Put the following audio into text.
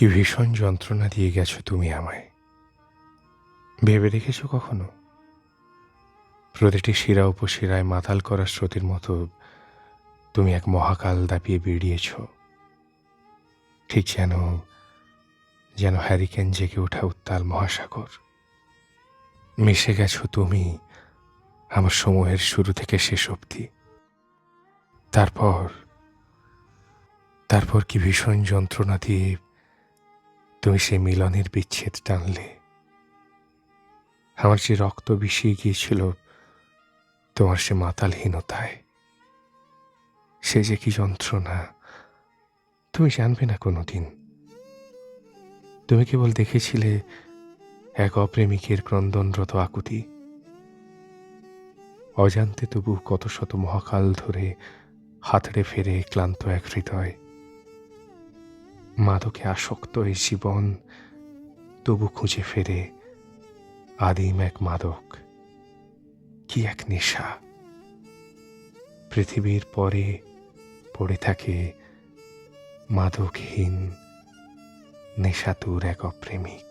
কি ভীষণ যন্ত্রণা দিয়ে গেছো তুমি আমায়। ভেবে দেখেছো কখনো প্রতিটি শিরা উপশিরায় মাতাল করা স্রোতের মতো তুমি এক মহাকাল দাপিয়ে বেরিয়েছ, ঠিক যেন যেন হ্যারিকেন জেগে ওঠা উত্তাল মহাসাগর। মিশে গেছো তুমি আমার সময়ের শুরু থেকে শেষ অবধি। তারপর তারপর কি ভীষণ যন্ত্রণা দিয়ে তুমি সেই মিলনের বিচ্ছেদ টানলে। আমার যে রক্ত বিষিয়ে গিয়েছিল তোমার সে মাতালহীনতায়, সে যে কি যন্ত্রণা তুমি জানবে না কোনোদিন। তুমি কেবল দেখেছিলে এক অপ্রেমিকের ক্রন্দনরত আকুতি, অজান্তে তবু কত শত মহাকাল ধরে হাতড়ে ফেরে ক্লান্ত এক হৃদয়। মাদকে আসক্ত এই জীবন তবু খুঁজে ফেরে আদিম এক মাদক। কি এক নেশা পৃথিবীর পরে পড়ে থাকে মাদকহীন নেশাতুর এক অপ্রেমিক।